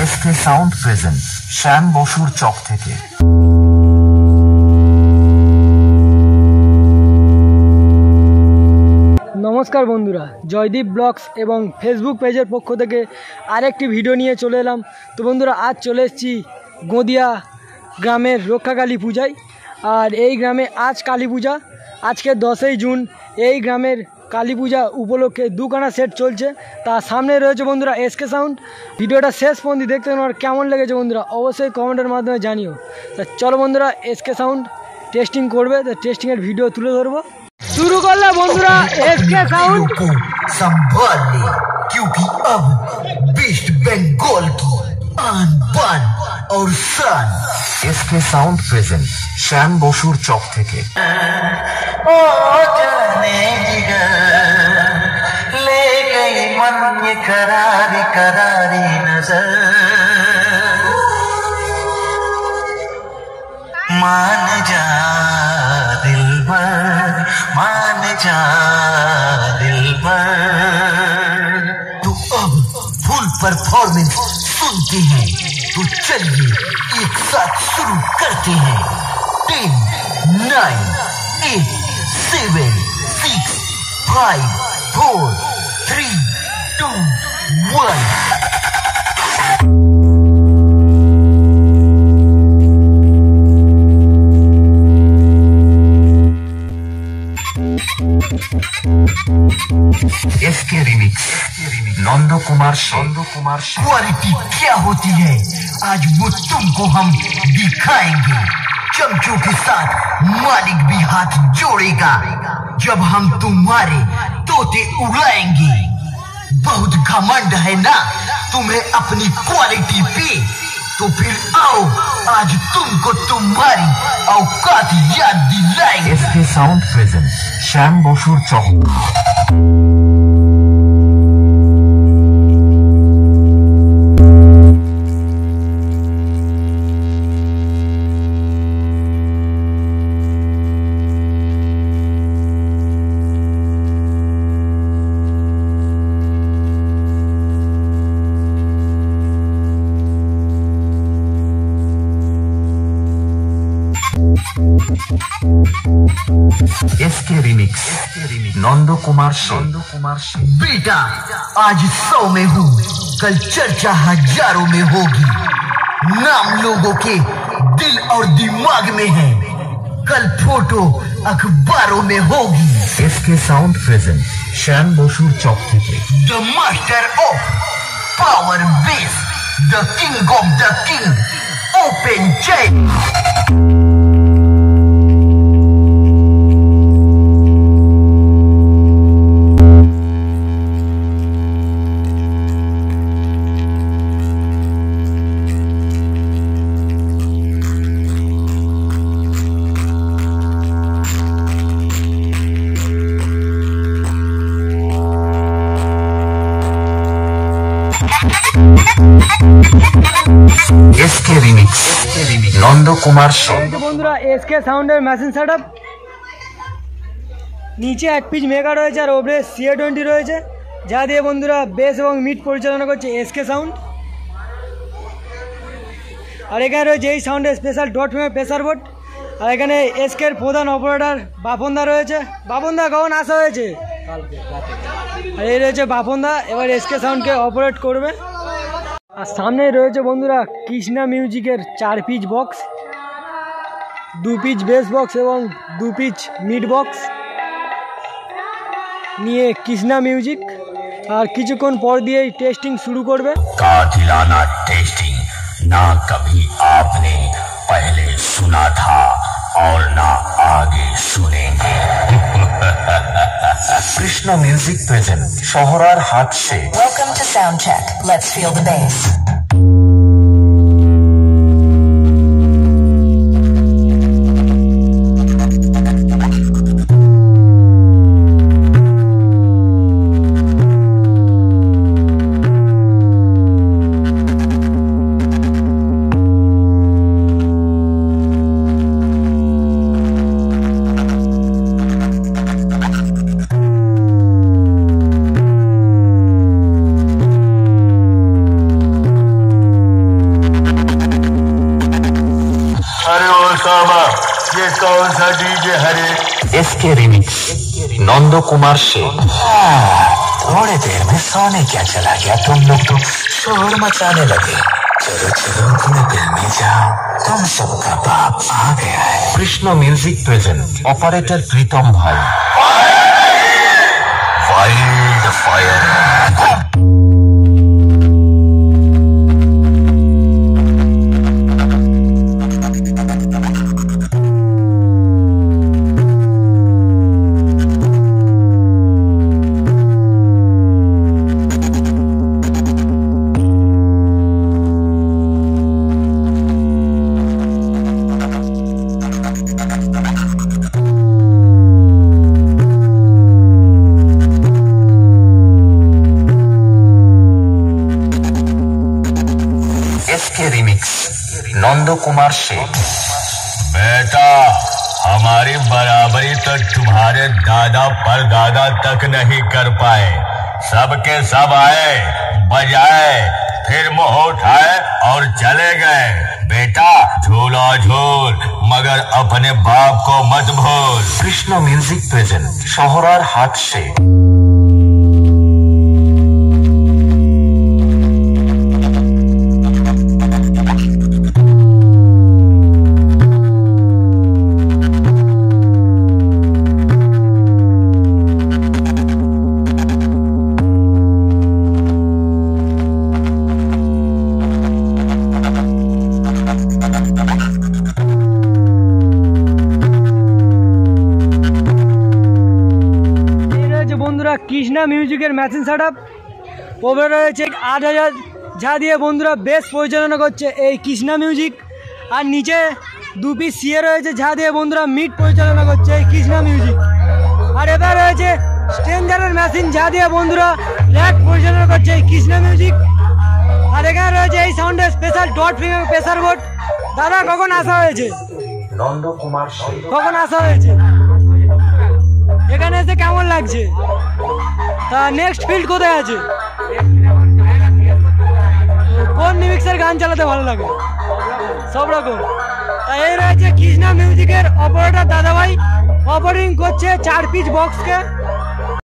SK sound present শ্যাম বসুর চক থেকে। নমস্কার বন্ধুরা, জয়দীপ ব্লগস এবং ফেসবুক পেজের পক্ষ থেকে আরেকটি ভিডিও নিয়ে চলে এলাম। তো বন্ধুরা, আজ চলে এসেছি গদিয়া গ্রামের রক্ষাকালী পূজায়। আর এই গ্রামে আজ কালী পূজা, আজকে 10ই জুন। এই গ্রামের কালী পূজা উপলক্ষে দুখানা সেট চলছে, তার সামনে রয়েছে বন্ধুরা এসকে সাউন্ড। ভিডিওটা শেষ পর্যন্ত দেখতে আর কেমন লেগেছে বন্ধুরা অবশ্যই কমেন্টের মাধ্যমে জানিও। তা চলো বন্ধুরা, এসকে সাউন্ড টেস্টিং করবে, তো টেস্টিংয়ের ভিডিও তুলে ধরবো। शुरू कर लो बंधुरा एसके साउंड को संभाल ले, क्योंकि अब वेस्ट बंगाल की आन बान और शान এসকে সাউন্ড প্রেজেন্ট শ্যাম বসুর চক থেকে। ओ जाने जिगर ले गई मन ये करारी करारी नजर, मान जा दिलबर मान जा दिलबर। तो अब फुल परफॉर्मेंस सुनते हैं, तो चलिए एक साथ शुरू करते हैं। 10, 9, 8, 7, 6, 5, 4, 3, 2, 1। SK remix Nand Kumar. Quality क्या होती है आज वो तुमको हम दिखाएंगे। चमचों के साथ मालिक भी हाथ जोड़ेगा जब हम तुम्हारे तोते उड़ाएंगे। बहुत घमंड है ना तुम्हें अपनी क्वालिटी पे, तो फिर आओ आज तुमको तुम्हारी औकात याद दिलाएंगे। एसके साउंड प्रेजेंट श्याम बसुर चक। SK remix Nand Kumar. बेटा आज 100 में हूँ, कल चर्चा हजारों में होगी। नाम लोगों के दिल और दिमाग में है, कल फोटो अखबारों में होगी। एसके साउंड प्रेजेंट श्याम बसुर चक থেকে। The master of power bass, the king of the king, ओपन चैन। SK remix Nand Kumar. বন্ধুরা এসকে সাউন্ডের মেশিন সেটআপ, নিচে এক পিচ মেগা রয়েছে আর ওপরে CA20 রয়েছে, যা দিয়ে বন্ধুরা বেস এবং মিড পরিচালনা করছে এসকে সাউন্ড। আর এখানে রয়েছে এই সাউন্ডের স্পেশাল ডট ফ্রেমের প্রেসার বোর্ড। আর এখানে এসকের প্রধান অপারেটর বাপনদা রয়েছে। বাপনদা কখন আসা হয়েছে? আর এই রয়েছে বাপনদা, এবার এসকে সাউন্ডকে অপারেট করবে। আর সামনে রয়েছে বন্ধুরা কৃষ্ণা মিউজিকের 4 piece box, 2 piece bass box এবং 2 পিচ মিড বক্স নিয়ে কৃষ্ণা মিউজিক। আর কিছুক্ষণ পর দিয়েই টেস্টিং শুরু করবে। कातिलाना टेस्टिंग ना कभी आपने पहले सुना था और ना आगे सुनेंगे। कृष्ण म्यूजिक प्रेजेंट शहरार हाट से। Welcome to Soundcheck. Let's feel the bass. मामा ये कौन सा डीजे हरे? SK remix Nand Kumar Sheikh. थोड़ी देर में सोने क्या चला गया, तुम लोग तो शोर मचाने लगे। चलो चलो अपने दिल में जाओ, तुम सबका बाप आ गया है। कृष्ण म्यूजिक प्रेजेंट ऑपरेटर प्रीतम भाई। Wild fire. SK remix Nand Kumar Sheikh. बेटा हमारी बराबरी तो तुम्हारे दादा पर दादा तक नहीं कर पाए। सबके सब आए, बजाए, फिर मुंह उठाए और चले गए। बेटा झूला झूल, मगर अपने बाप को मत भूल। कृष्ण म्यूजिक प्रेजेंट शहरार हाट से। বন্ধুরা কৃষ্ণা মিউজিকের ম্যাচিং সেটআপ ওভার রয়েছে 8000 যা দিয়ে বন্ধুরা বেশ পরিচালনা করছে এই কৃষ্ণা মিউজিক। আর নিচে 2 পিস সিএ রয়েছে যা দিয়ে বন্ধুরা মিট পরিচালনা করছে এই কৃষ্ণা মিউজিক। আর এবার রয়েছে স্ট্রেঞ্জারের মেশিন যা দিয়ে বন্ধুরা র্যাক পরিচালনা করছে এই কৃষ্ণা মিউজিক। আর এখানে রয়েছে এই সাউন্ডের স্পেশাল ডট ফিল্মের প্রেসার বোর্ড। দাদা কখন আসা হয়েছে? নন্দ কুমার শেখ। কখন আসা হয়েছে? এখানে এসে কেমন লাগছে? তা নেক্সট ফিল্ড কোথায় আছে? কোন রিমিক্সের গান চালাতে ভালো লাগে? সব রকম। তা এই রয়েছে কৃষ্ণা মিউজিকের অপারেটর দাদাভাই, অপারেটিং করছে 4 পিস বক্সকে।